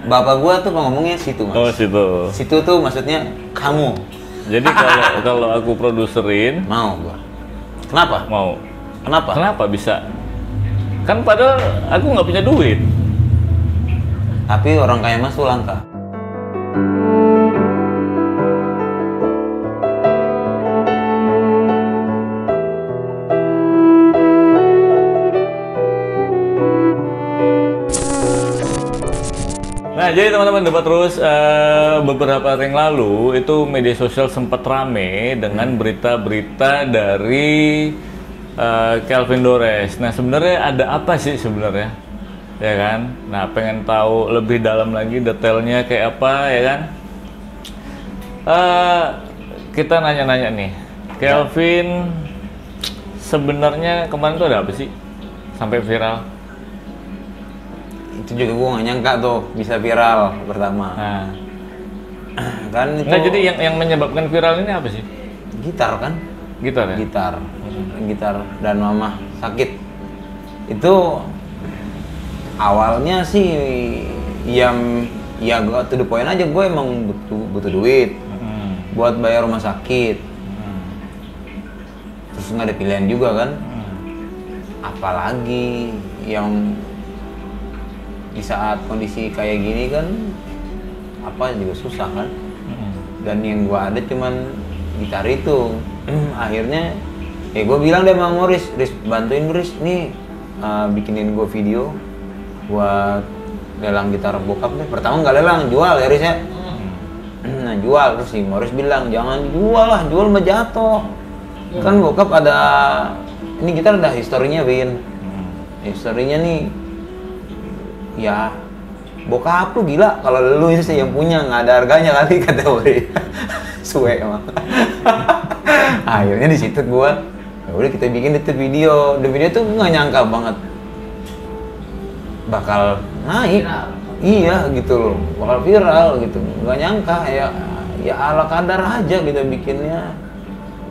bapak gua tuh ngomongnya situ mas. Oh situ. Situ tuh maksudnya kamu. Jadi kalau aku produserin Mau gua. Kenapa? mau. Kenapa? Kenapa bisa? Kan padahal aku nggak punya duit. Tapi orang kayak mas tuh langka. Nah, jadi teman-teman debat terus beberapa hari yang lalu itu media sosial sempat rame dengan berita-berita dari Kelvin Dores. Nah, sebenarnya ada apa sih sebenarnya? Ya kan? Nah, pengen tahu lebih dalam lagi detailnya kayak apa ya kan? Kita nanya-nanya nih. Kelvin sebenarnya kemarin tuh ada apa sih? Sampai viral. Itu juga gue gak nyangka tuh bisa viral pertama. Nah, Kan itu nggak, jadi yang menyebabkan viral ini apa sih? gitar kan? Gitar ya? Gitar dan mama sakit. Itu awalnya sih yang ya gue to the point aja, gue emang butuh duit buat bayar rumah sakit. Terus nggak ada pilihan juga kan? Apalagi yang di saat kondisi kayak gini kan apa juga susah kan. Dan yang gua ada cuman gitar itu. Akhirnya ya gua bilang deh sama Morris, Riz bantuin Riz nih bikinin gua video buat lelang gitar bokap deh. Pertama nggak lelang, jual ya Riz ya. Nah jual, terus si Morris bilang jangan dijual lah, jual mah jatuh. Kan bokap ada ini gitar ada historinya Vin. Historinya nih ya bokap lu gila kalau lu ini sih yang punya, nggak ada harganya kali kata Uri. Suwe emang. Akhirnya di situ gua ya udah kita bikin itu video. The video tuh nggak nyangka banget bakal naik. Iya gitu loh, bakal viral gitu. Nggak nyangka ya ala kadar aja kita bikinnya.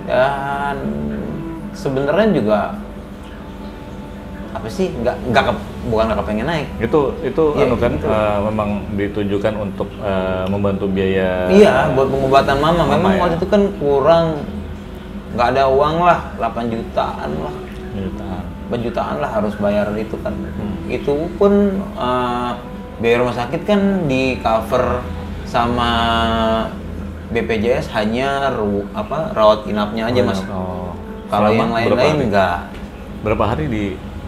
Dan sebenarnya juga apa sih bukan nggak kepengen naik itu ya, anu kan gitu. Memang ditujukan untuk membantu biaya buat pengobatan mama memang ya? waktu itu kan kurang, nggak ada uang lah, 8 jutaan lah, 8 jutaan lah harus bayar itu kan. Itu pun biaya rumah sakit kan di cover sama BPJS hanya rawat inapnya aja mas. Kalau yang lain-lain enggak. Berapa hari di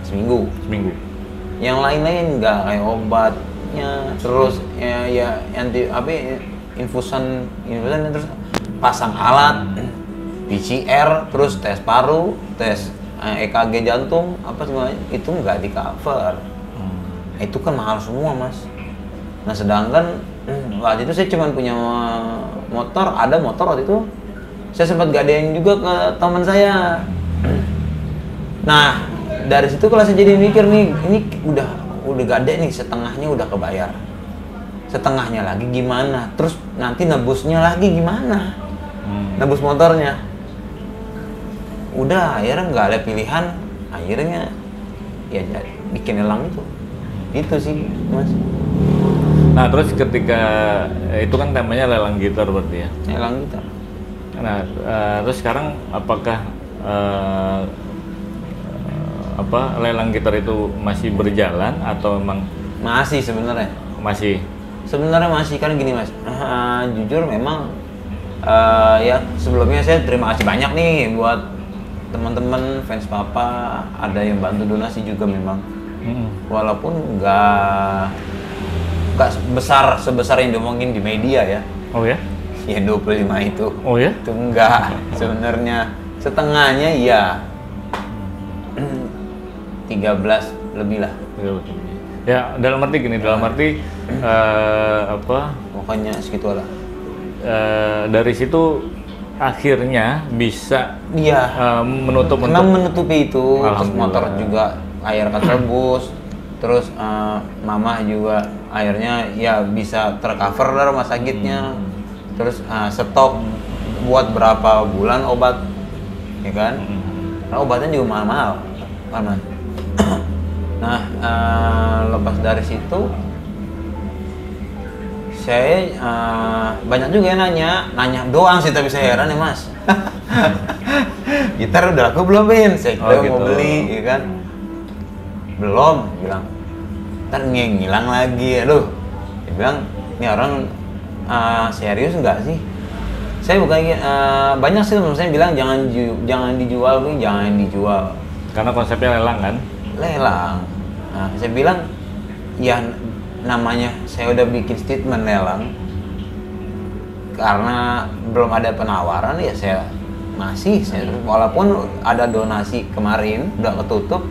Seminggu. Yang lain-lain enggak, kayak obatnya, terus ya infusan terus pasang alat, PCR, terus tes paru, tes EKG jantung, apa semuanya itu enggak di cover. Itu kan mahal semua mas. Nah sedangkan waktu itu saya cuma punya motor, ada motor waktu itu saya sempat gadein juga ke teman saya. Nah dari situ kalau saya jadi mikir nih, ini udah gade nih, setengahnya udah kebayar, setengahnya lagi gimana, terus nanti nebusnya lagi gimana, nebus motornya. Udah akhirnya nggak ada pilihan, akhirnya ya bikin lelang itu sih mas. Nah terus ketika itu kan temanya lelang gitar berarti ya? Lelang gitar. Nah terus sekarang apakah lelang gitar itu masih berjalan atau memang masih sebenarnya? Sebenarnya masih kan gini mas, jujur memang ya sebelumnya saya terima kasih banyak nih buat teman-teman fans papa, ada yang bantu donasi juga memang. Walaupun nggak sebesar yang diomongin di media ya. Oh ya? Ya 25 itu. Oh ya? Itu enggak sebenarnya, setengahnya iya. 13 lebih lah. Ya dalam arti gini, pokoknya segitu lah. Dari situ akhirnya bisa menutupi itu. Terus motor juga air keterbus, terus mama juga akhirnya ya bisa tercover dari rumah sakitnya. Terus stok buat berapa bulan obat, ya kan? Karena obatnya juga mahal-mahal kan. Nah lepas dari situ Saya banyak juga yang nanya doang sih, tapi saya heran ya Mas. Gitar udah laku belum, Vin? Saya kira mau beli, ya kan? Belum, bilang. Ntar ngilang lagi, aduh. Dia bilang, ini orang serius nggak sih? Saya bukan banyak sih teman saya bilang jangan dijual, Vin, jangan dijual. Karena konsepnya lelang kan? Lelang. Nah, saya bilang, ya namanya saya udah bikin statement lelang, karena belum ada penawaran ya saya walaupun ada donasi kemarin udah ketutup,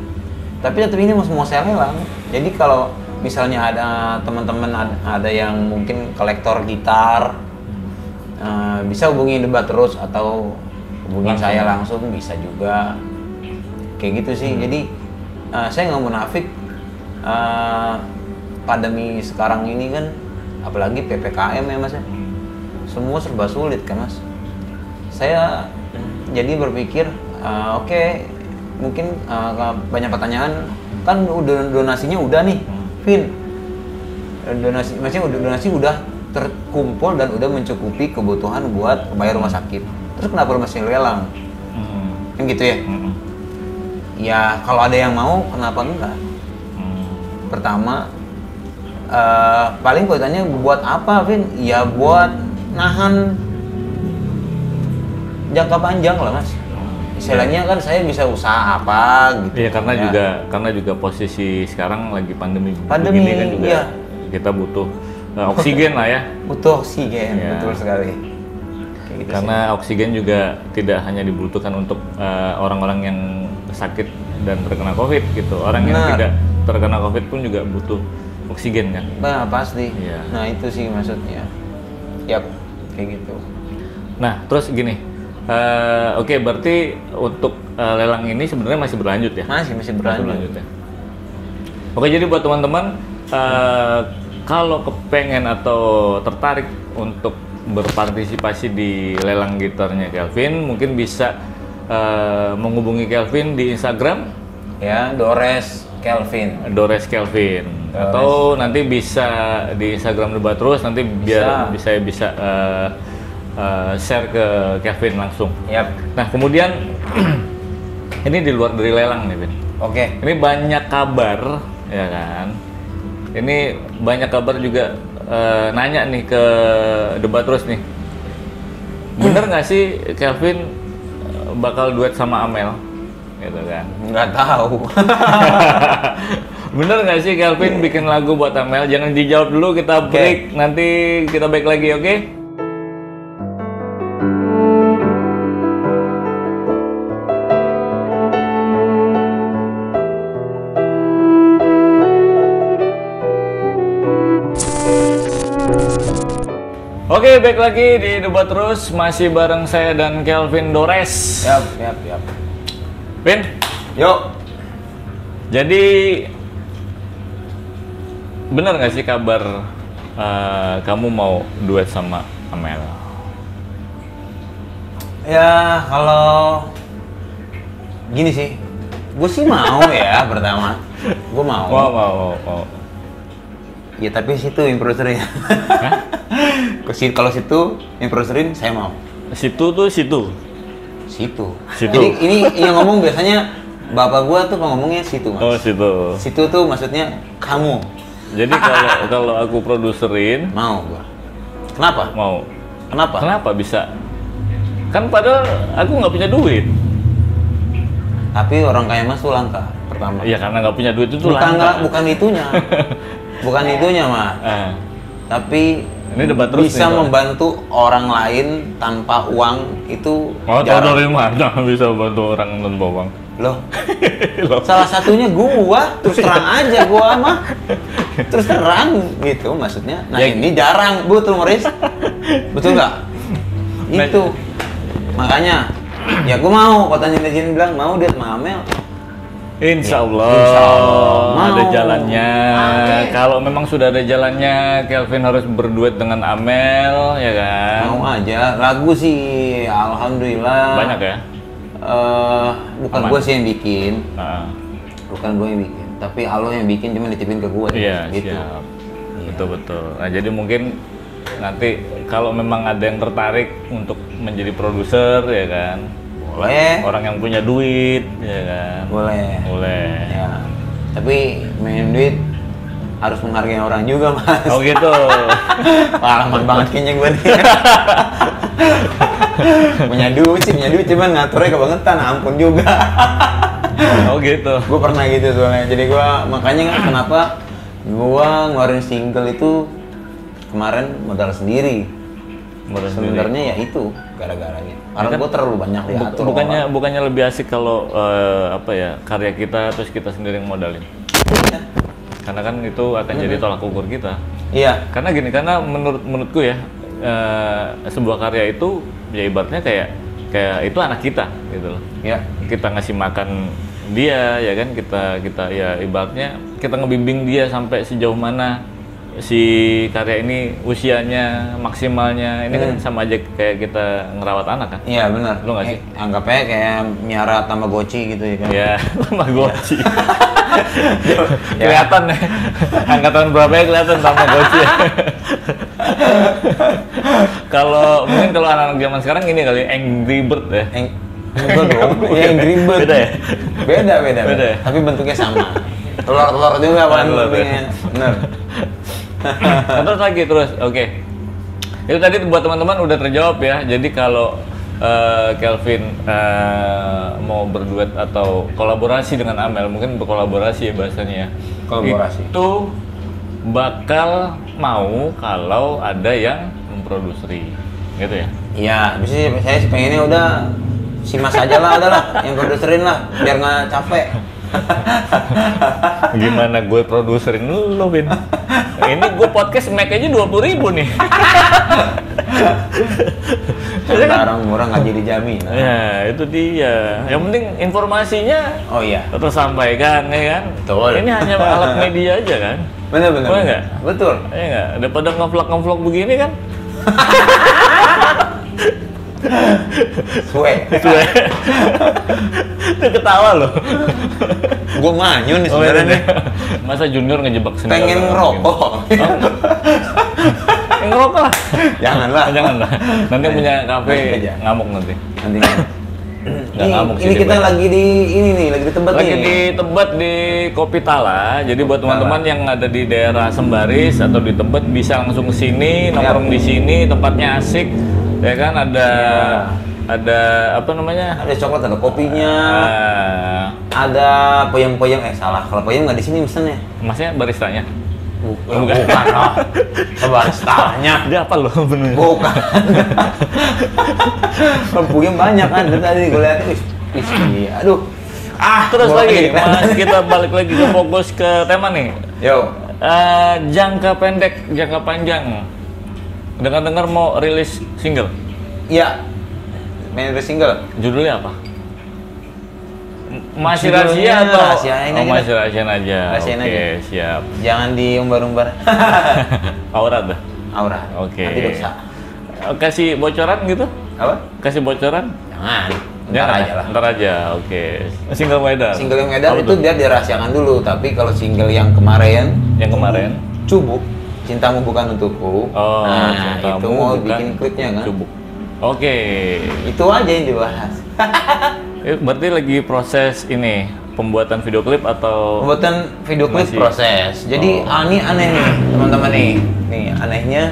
tapi tetap ini mau saya lelang. Jadi kalau misalnya ada teman-teman ada yang mungkin kolektor gitar, bisa hubungi Debat Terus atau hubungin saya langsung, bisa juga kayak gitu sih. Jadi saya nggak munafik. Pandemi sekarang ini kan, apalagi PPKM ya Mas ya, semua serba sulit kan Mas. Saya jadi berpikir, oke, mungkin banyak pertanyaan, kan donasinya udah nih, Vin, donasi udah terkumpul dan udah mencukupi kebutuhan buat bayar rumah sakit, terus kenapa lu masih lelang? Kan gitu ya? Ya kalau ada yang mau, kenapa enggak? Pertama, paling gue tanya buat apa, Vin? Ya buat nahan jangka panjang lah Mas. Istilahnya kan saya bisa usaha apa gitu. Iya, karena juga posisi sekarang lagi pandemi begini kan juga iya. Kita butuh oksigen lah ya. Butuh oksigen, ya. Betul sekali. Kayak gitu karena sih. oksigen juga tidak hanya dibutuhkan untuk orang-orang yang sakit dan terkena COVID gitu. Orang yang tidak terkena COVID pun juga butuh oksigen kan? Nah, pasti. Iya. Nah, itu sih maksudnya. Yap, kayak gitu. Nah, terus gini. Oke, berarti untuk lelang ini sebenarnya masih berlanjut ya? Masih berlanjut ya. Oke, jadi buat teman-teman kalau kepengen atau tertarik untuk berpartisipasi di lelang gitarnya Kelvin, mungkin bisa menghubungi Kelvin di Instagram ya, Dores Kelvin. Atau nanti bisa di Instagram Debat Terus, nanti biar bisa share ke Kelvin langsung. Yap. Nah, kemudian ini di luar dari lelang nih, Vin. Oke. Ini banyak kabar, ya kan? Ini banyak kabar juga nanya nih ke Debat Terus nih. Bener nggak sih Kelvin bakal duet sama Amel? Gitu kan? Nggak tahu. Bener nggak sih Kelvin bikin lagu buat Amel? Jangan dijawab dulu, kita break. Nanti kita balik lagi, oke? Oke, balik lagi di Debat Terus, masih bareng saya dan Kelvin Dores. Yap. Vin, yuk. Jadi benar nggak sih kabar kamu mau duet sama Amel? Ya, kalau gini sih, gue sih mau ya pertama. Gue mau. Mau. Ya tapi situ yang produsernya. Kalau situ yang produserin saya mau. Situ. Jadi ini yang ngomong biasanya bapak gua tuh ngomongnya situ, Mas. Oh, situ. Situ tuh maksudnya kamu. Jadi kalau aku produserin mau gua. Kenapa? Mau. Kenapa? Kenapa bisa? Kan padahal aku nggak punya duit. Tapi orang kaya Mas tuh langka pertama. Iya, karena nggak punya duit itu langka. Bukan itunya. Bukan itunya, Mas. Tapi ini Debat Terus bisa nih, membantu orang lain tanpa uang itu jarang. Tahu dari mana bisa membantu orang tanpa uang? Loh. Salah satunya gua, terus terang aja gua mah. Terus terang gitu maksudnya. Nah, ini jarang, betul Maris? Betul nggak? Itu. Makanya ya gua mau, katanya netizen bilang mau dia sama Amel. Insya Allah ada jalannya. Kalau memang sudah ada jalannya, Kelvin harus berduet dengan Amel, ya kan? Mau aja. Lagu sih, alhamdulillah. Banyak ya? Bukan gue sih yang bikin. Bukan gue yang bikin. Tapi Allah yang bikin, cuma ditipin ke gue. Iya, gitu. Siap. Betul. Nah, jadi mungkin nanti kalau memang ada yang tertarik untuk menjadi produser ya kan, Boleh. orang yang punya duit ya kan, boleh. Ya. Tapi main duit harus menghargai orang juga, Mas. Oh gitu. Pengalaman banget kayaknya gue nih. punya duit cuman ngaturnya kebangetan, ampun juga. Oh gitu. Gue pernah gitu soalnya. Jadi gue makanya kenapa gue ngeluarin single itu kemarin modal sendiri. Sebenarnya ya itu gara-garanya. Karena gue terlalu banyak diatur. Bukannya lebih asik kalau karya kita terus kita sendiri yang modalin. Ya. Karena kan itu akan jadi tolak ukur kita. Iya. Karena menurutku ya sebuah karya itu ya ibaratnya kayak itu anak kita gitu loh. Iya. Kita ngasih makan dia ya kan, kita ya ibaratnya kita ngebimbing dia sampai sejauh mana si karya ini usianya maksimalnya. Ini kan sama aja kayak kita ngerawat anak kan. Iya benar. Lu nggak sih? Anggapnya kayak miara Tamagotchi gitu ya kan. Ya, Tamagotchi. Kelihatan ya. Angkatan berapa ya kelihatan Tamagotchi. Mungkin kalau anak-anak zaman sekarang ini kali Angry Bird ya. Enggak dong, ya Angry Bird. Beda ya? Beda ya? Tapi bentuknya sama. Telur juga kan bentuknya. Bener. Terus, oke. Itu tadi buat teman-teman udah terjawab ya. Jadi kalau Kelvin mau berduet atau kolaborasi dengan Amel, mungkin berkolaborasi ya bahasanya ya. Kolaborasi. Itu bakal mau kalau ada yang memproduksi, gitu ya? Iya, bisa saya sih pengennya udah si Mas aja lah, yang produserin lah, biar nggak capek. Gimana gue produserin lu, Vin? Ini gue podcast mic aja 20.000 nih. Barang murah nggak jadi jamin. Ya, itu dia. Yang penting informasinya tersampaikan, ya kan? Betul. Ini hanya alat media aja kan? Bener. Nggak? Betul. Iya nggak? Daripada ngevlog begini kan? Suwe. Itu ketawa loh. Gue manyun nih sebenarnya nih. Masa junior ngejebak sendiri? Pengen ngerokok. Ngerokok lah. Janganlah. Nanti punya kafe ngamuk nanti. Ini kita lagi di Tebet nih. Lagi di Tebet di Kopi Tala. Jadi buat teman-teman yang ada di daerah Sembaris atau di Tebet bisa langsung ke sini, nongkrong di sini, tempatnya asik. Ya kan ada apa namanya? Ada coklat, ada kopinya. Ada peyem-peyem, kalau peyem nggak di sini mesennya. Masnya baristanya? Bukan lah. Baristanya. Dia apa loh bener? Bukan. Peyem banyak kan tadi gue lihat. Aduh. Terus lagi, Mas, kita balik lagi ke fokus ke tema nih. Yo. Jangka pendek, jangka panjang. Dengar-dengar mau rilis single? Iya. Main rilis single. Judulnya apa? Masih rahasia atau? Masih rahasia aja. Oke, siap. Jangan diumbar-umbar. Aurat dah. Aurat. Oke. Nanti dosa. Kasih bocoran gitu? Apa? Kasih bocoran? Jangan. Ntar aja. Oke. Single yang edar itu dia dirahasiakan dulu. Tapi kalau single yang kemarin. Cubuk. Cintamu Bukan Untukku. Itu mau bikin klipnya kan? Cubuk. Oke. Itu aja yang dibahas. Berarti lagi proses ini pembuatan video klip atau? Pembuatan video klip proses. Jadi ini aneh nih teman-teman nih. Nih anehnya.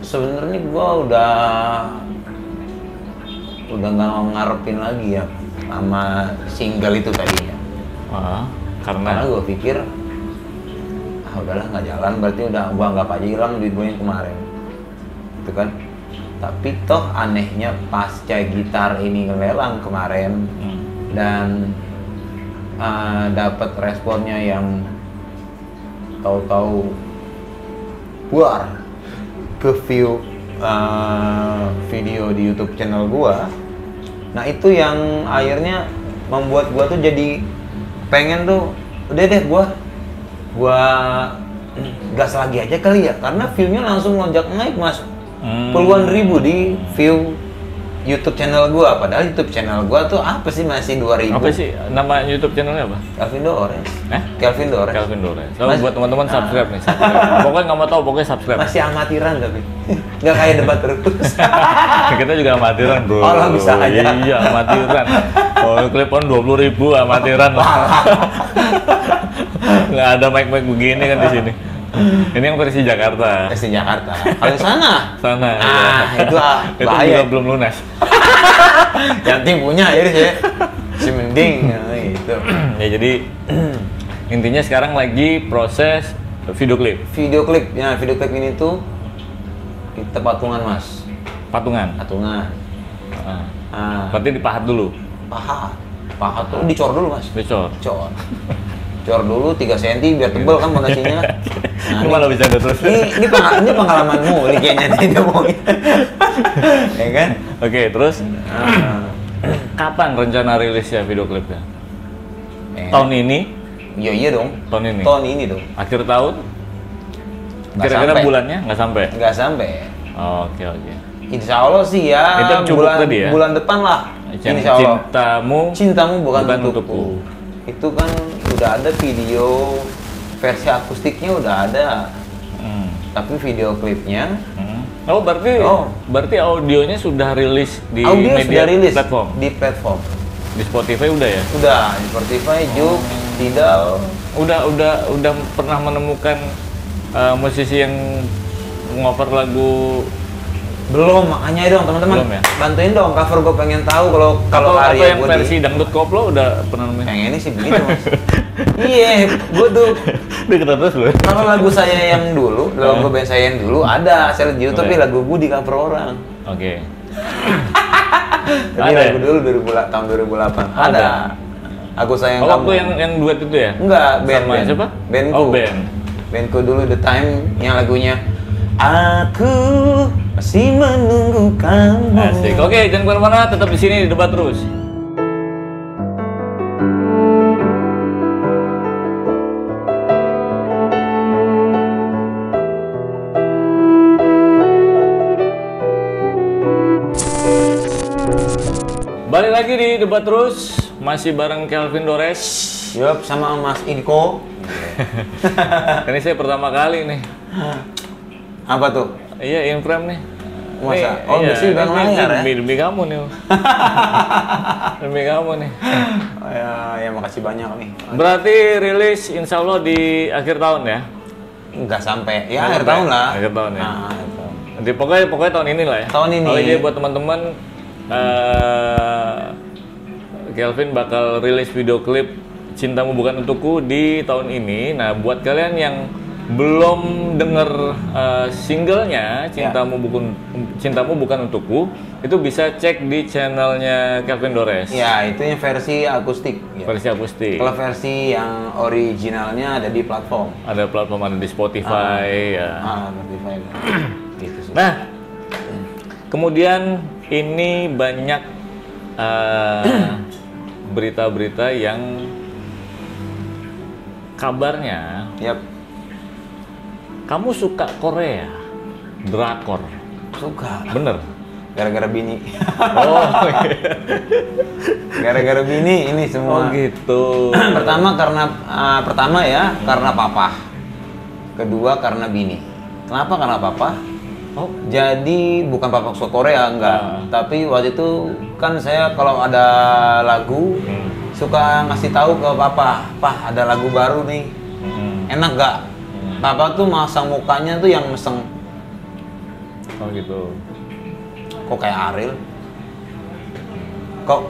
Sebenarnya gua udah nggak ngarepin lagi ya sama single itu tadinya. Karena gua pikir udahlah nggak jalan, berarti udah gua anggap aja hilang duit gua yang kemarin itu kan. Tapi toh anehnya pasca gitar ini ngelelang kemarin dan dapat responnya yang tahu-tahu buar ke view video di YouTube channel gua. Nah itu yang akhirnya membuat gua tuh jadi pengen tuh udah deh gua gas lagi aja kali ya, karena view-nya langsung lonjak naik Mas. Puluhan ribu di view YouTube channel gua, padahal YouTube channel gua tuh apa sih masih 2000. Apa sih nama YouTube channelnya apa? Kelvin Dores. Kelvin Dores. Kelvin Dores. So, buat teman-teman subscribe nih. Subscribe. Pokoknya nggak mau tahu, pokoknya subscribe. Masih amatiran tapi nggak kayak debat terus. Kita juga amatiran bro. Oh lah, bisa aja. Iya amatiran. Oh klip on 20.000 amatiran lah. Nggak ada mic-mic begini kan di sini. Ini yang versi Jakarta. Versi Jakarta. Kalau sana? Sana. Itu itu bahaya. juga belum lunas. Yang tim punya ya sih. Si mending gitu. Ya jadi intinya sekarang lagi proses video klip. Video klip ini tuh kita patungan mas. Patungan. Berarti dipahat dulu. Pahat tuh dicor dulu mas. Dicor. Cor dulu 3 cm biar tebel kan pondasinya. Nah, lu malah bisa terus. Ini pengalamanmu ini kayaknya tidak mau. Ya kan? Oke, terus kapan rencana rilisnya video klipnya? Tahun ini? Iya dong. Tahun ini. Tahun ini dong. Akhir tahun? Kira-kira bulannya nggak sampai? Nggak sampai. Oke. Insya Allah sih ya. Itu bulan depan lah. Insya Allah. Cintamu bukan untukku. Itu kan udah ada video versi akustiknya udah ada, tapi video klipnya. Oh berarti audionya sudah rilis di platform. Di platform. Di Spotify udah ya? Udah di Spotify, Juk, Tidal. Udah pernah menemukan musisi yang ngover lagu? Belum, makanya dong teman-teman. Ya? Bantuin dong cover, gue pengen tahu kalau yang karya gue versi dangdut koplo udah pernah nemuin? Yang ini sih begitu mas. Iya, gue tuh terus loh. Kalau lagu saya yang dulu, lagu band saya yang dulu ada saya lihat di YouTube, tapi lagu gue di cover orang. Oke. Tapi lagu dulu tahun 2008 ada. Aku sayang kamu. Waktu yang duet itu ya? Enggak, band siapa? Bandku. Oh band. Bandku dulu The Time yang lagunya Aku masih menunggu kamu. Asik. Oke, jangan kemana-mana, tetap di sini di Debat Terus. Balik lagi di Debat Terus, masih bareng Kelvin Dores. Yup, sama Mas Inko. Ini saya pertama kali nih. Apa tuh? Iya, in frame nih. Masa? Oh, biasanya udah layar ya? Demi kamu nih. Demi kamu nih. Oh, ya makasih banyak nih. Berarti rilis insya Allah di akhir tahun ya? Enggak sampai, ya akhir tahun lah. Akhir tahun ya? Nanti pokoknya tahun ini lah ya? Tahun ini. Jadi buat teman-teman, Kelvin bakal rilis video klip Cintamu Bukan Untukku di tahun ini. Nah, buat kalian yang belum denger singlenya Cintamu Bukan Untukku, itu bisa cek di channelnya Kelvin Dores. Ya, itu yang versi akustik. Ya. Versi akustik. Kalau versi yang originalnya ada di platform. Ada platform, ada di Spotify. Spotify. Gitu sih. Nah, kemudian ini banyak berita-berita yang kabarnya. Yap. Kamu suka Korea, drakor? Suka. Bener? Gara-gara bini. Oh, gara-gara bini ini semua. Oh gitu. Pertama karena papa. Kedua karena bini. Kenapa? Karena papa. Oh, jadi bukan papa suka Korea enggak. Tapi waktu itu kan saya kalau ada lagu suka ngasih tahu ke papa, "Pah, ada lagu baru nih. Enak gak?" Papa tuh masang mukanya tuh yang meseng. Oh gitu. Kok kayak Ariel? Kok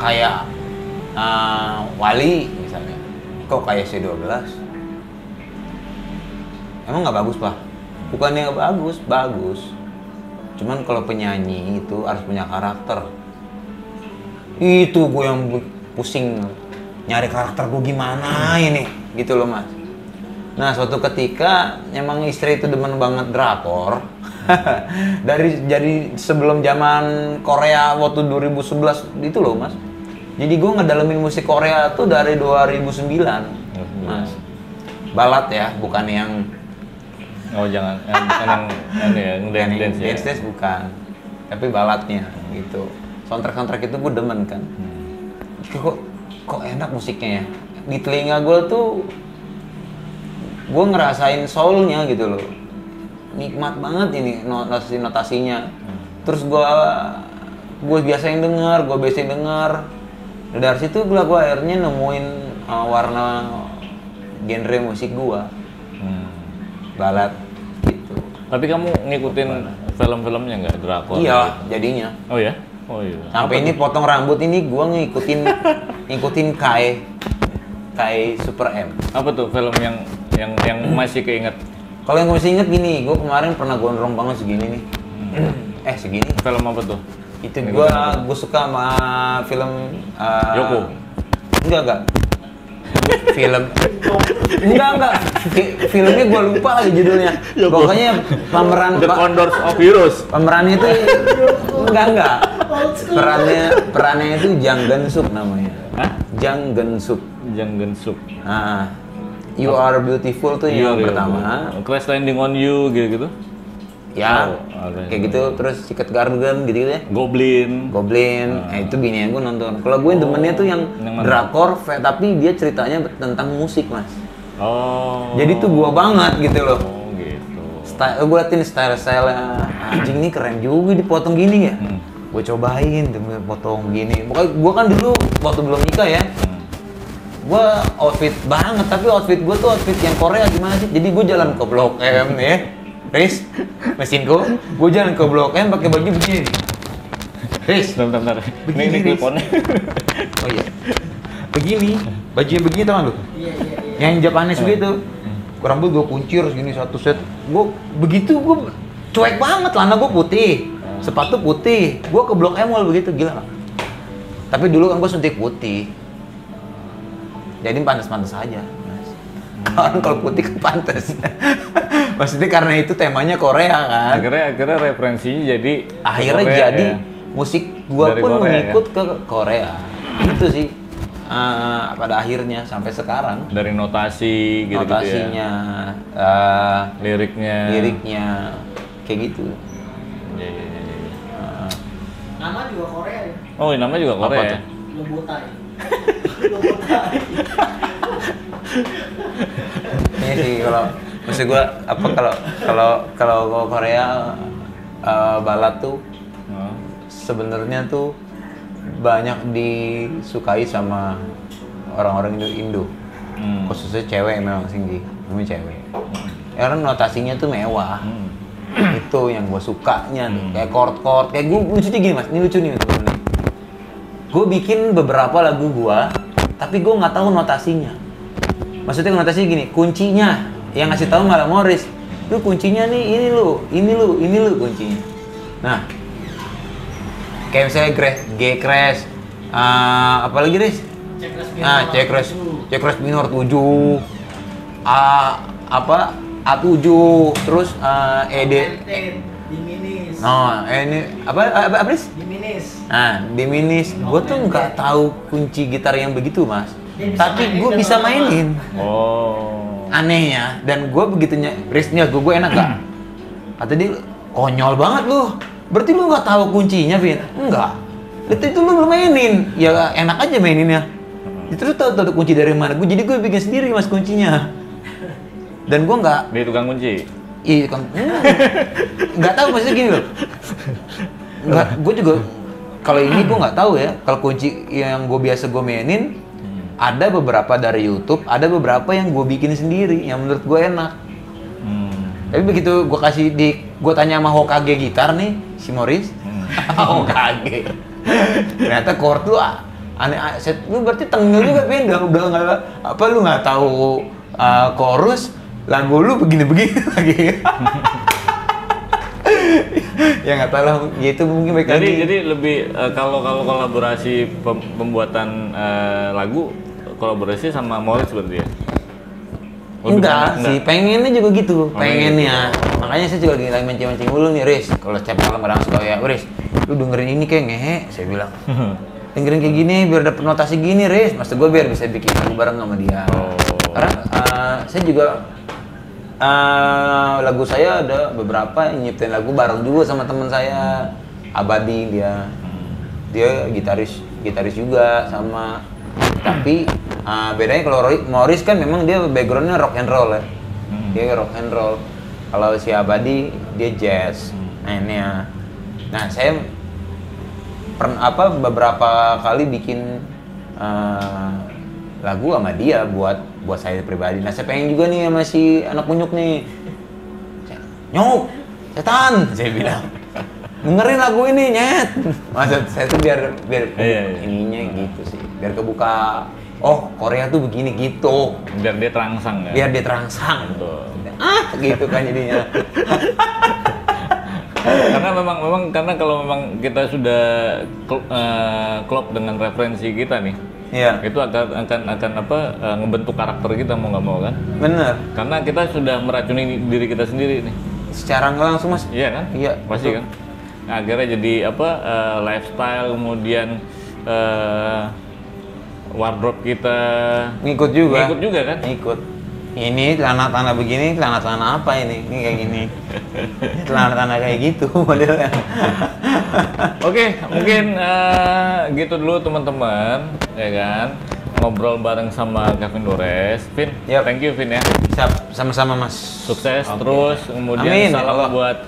kayak Wali misalnya? Kok kayak C12? Emang nggak bagus, Pak? Bukannya nggak bagus, bagus. Cuman kalau penyanyi itu harus punya karakter. Itu gue yang pusing nyari karakter gue gimana ini, gitu loh Mas. Nah, suatu ketika emang istri itu demen banget drakor. Jadi sebelum zaman Korea waktu 2011 itu loh, Mas. Jadi gue ngedalemin musik Korea tuh dari 2009, Mas. Balad ya, bukan yang bukan yang dance bukan. Tapi baladnya gitu. soundtrack itu gue demen kan. Kok enak musiknya ya. Di telinga gue tuh gue ngerasain soulnya gitu loh. Nikmat banget ini notasinya. Terus gue biasain denger, gue biasain denger. Dari situ gue akhirnya nemuin warna genre musik gue. Balad gitu. Tapi kamu ngikutin film-filmnya nggak, drakor? Iya, jadinya. Oh ya? Oh iya. Sampai ini potong rambut ini gue ngikutin Kai Super M. Apa tuh film yang masih keinget? Kalau yang gue masih inget gini, gue kemarin pernah gondrong banget segini nih. Segini. Film apa tuh? Itu gue suka sama film Yoko. Enggak. Film enggak. Filmnya gue lupa lagi judulnya. Pokoknya pemeran The Condors of Heroes. Pemerannya itu enggak. Perannya itu Jang Geun-suk namanya. Hah? Jang Geun-suk. Jang Geun-suk. Nah, You Are Beautiful tuh yang pertama. Crash Landing on You gitu-gitu. Ya, kayak gitu. Terus Secret Garden gitu ya. Goblin. Nah itu bini yang gue nonton. Kalau gue demennya tuh yang drakor, tapi dia ceritanya tentang musik mas. Oh. Jadi tuh gue banget gitu loh. Oh gitu. Gue liatin style anjing ini keren juga dipotong gini ya. Gue cobain potong gini. Pokoknya gue kan dulu waktu belum nikah ya. Gue outfit banget, tapi outfit gue tuh outfit yang Korea gimana sih? Jadi gue jalan ke Blok M ya. Riz, mesinku, gue jalan ke Blok M pakai baju begini. Riz, bentar. Ini kliponnya. Oh iya. Begini, baju yang begini tau gak lu? Iya. Yang Japanese gitu. Rambut gue kuncir segini satu set. Gue begitu gue cuek banget, celana gue putih, sepatu putih. Gue ke Blok M Mall begitu gila. Tapi dulu kan gue suntik putih. Jadi pantas-pantas aja. Kan kalau putih kan pantas. Maksudnya karena itu temanya Korea kan. Akhirnya referensinya jadi akhirnya Korea, jadi ya? musik gua Dari pun Korea, mengikut ke Korea. Itu sih pada akhirnya sampai sekarang. Dari notasi gitu notasinya, ya. Liriknya kayak gitu. Iya. Nama juga Korea ya. Oh, nama juga Korea. Apa ya? tuh? Lobotai. Ini sih kalau maksud gua apa kalau Korea balad tuh sebenarnya tuh banyak disukai sama orang-orang Indo. Khususnya cewek memang tinggi, namanya cewek. Karena notasinya tuh mewah. Itu yang gue sukanya tuh, kayak chord, kayak gue lucunya gini mas, ini lucu nih temen-temen. Gue bikin beberapa lagu gue, tapi gue nggak tahu notasinya. Maksudnya notasinya gini, kuncinya yang ngasih tahu malah Morris. Lu kuncinya nih ini lu kuncinya. Nah, kayak misalnya G crash, apalagi Riz? C crash minor 7, A7, terus ED. Diminis. Oh, ini apa Riz? Diminis. Nah, diminis. Gue tuh nggak tahu kunci gitar yang begitu mas. Tapi gue bisa mainin. Oh. Anehnya, dan gue begitunya, Riznya gue enak gak? Kata dia, konyol banget lu. Berarti lu nggak tahu kuncinya, Vin? Enggak. Itu lu mainin, ya enak aja maininnya. Itu lu tahu kunci dari mana? Jadi gue bikin sendiri mas kuncinya. Dan gue nggak. Dia tukang kunci. Iya kan. Nggak tahu maksudnya gini loh. Nggak, gue juga kalau ini gue nggak tahu ya. Kalau kunci yang gue biasa gue mainin, ada beberapa dari YouTube, ada beberapa yang gue bikin sendiri, yang menurut gue enak. Tapi begitu gue tanya sama Hokage gitar nih, si Morris, Hokage, ternyata chord lu aneh, lu berarti tengil juga beda, udah nggak apa lu nggak tahu chorus, lagu lu begini-begini lagi. Ya nggak tahu lah, ya itu mungkin baik lagi. Jadi lebih kalau kolaborasi pembuatan lagu, kolaborasi sama Morris berarti ya? Enggak sih, pengennya juga gitu, pengennya. Makanya saya juga lagi mancing-mancing dulu nih, Riz. Kalau setiap malam kadang suka ya, Riz, lu dengerin ini kayak ngehe, saya bilang. Dengerin kayak gini biar dapet notasi gini, Riz. Maksud gue biar bisa bikin lagu bareng sama dia. Karena saya juga lagu saya ada beberapa yang nyiptain lagu bareng juga sama teman saya, Abadi dia. dia gitaris juga sama. Tapi bedanya kalau Morris kan memang dia backgroundnya rock and roll ya. Dia rock and roll. Kalau si Abadi dia jazz. Mainnya. Nah, saya beberapa kali bikin lagu sama dia buat saya pribadi. Nah, saya pengen juga nih sama si anak Munyuk nih. Nyuk, setan, saya bilang. Dengerin lagu ini, nyet. Maksud saya tuh biar ininya gitu sih. Biar kebuka, oh Korea tuh begini gitu. Biar dia terangsang ya. Biar dia terangsang. Betul. Gitu kan jadinya. Karena memang karena kalau memang kita sudah klop dengan referensi kita nih, Iya. itu akan ngebentuk karakter kita mau nggak mau kan? Bener. Karena kita sudah meracuni diri kita sendiri nih. Secara nggak langsung mas. Iya kan? Iya. Pasti betul. kan. Nah, akhirnya jadi lifestyle, kemudian wardrobe kita Ngikut juga. ngikut juga kan? Ngikut. Ini celana begini, celana apa ini? Ini kayak gini. Celana kayak gitu modelnya. Oke, mungkin gitu dulu teman-teman, ya kan? Ngobrol bareng sama Kevin Dores. Vin, Yap. thank you Vin ya. Siap, sama-sama mas. Sukses Oke. terus, kemudian Amin, ya salam Allah. buat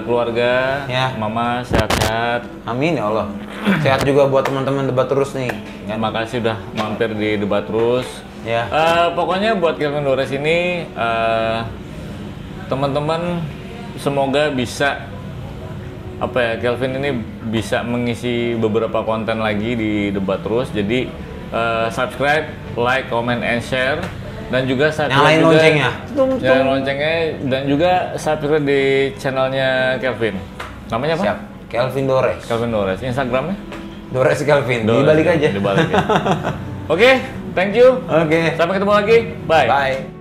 keluarga, Ya. mama sehat-sehat. Amin ya Allah. Sehat juga buat teman-teman debat terus nih. Terima kasih udah mampir di Debat Terus. Ya. Pokoknya buat Kevin Dores ini, teman-teman semoga bisa Kelvin ini bisa mengisi beberapa konten lagi di Debat Terus. Jadi subscribe, like, comment, and share. Dan juga subscribe Nyalain juga, loncengnya. nyalain loncengnya, dan juga subscribe di channelnya Kelvin. Namanya apa? Siap. Kelvin Dores. Kelvin Dores. Instagramnya? Dores Kelvin. Dores, Dibalik aja. Dibalik. Oke, thank you. Oke. Sampai ketemu lagi. Bye. Bye.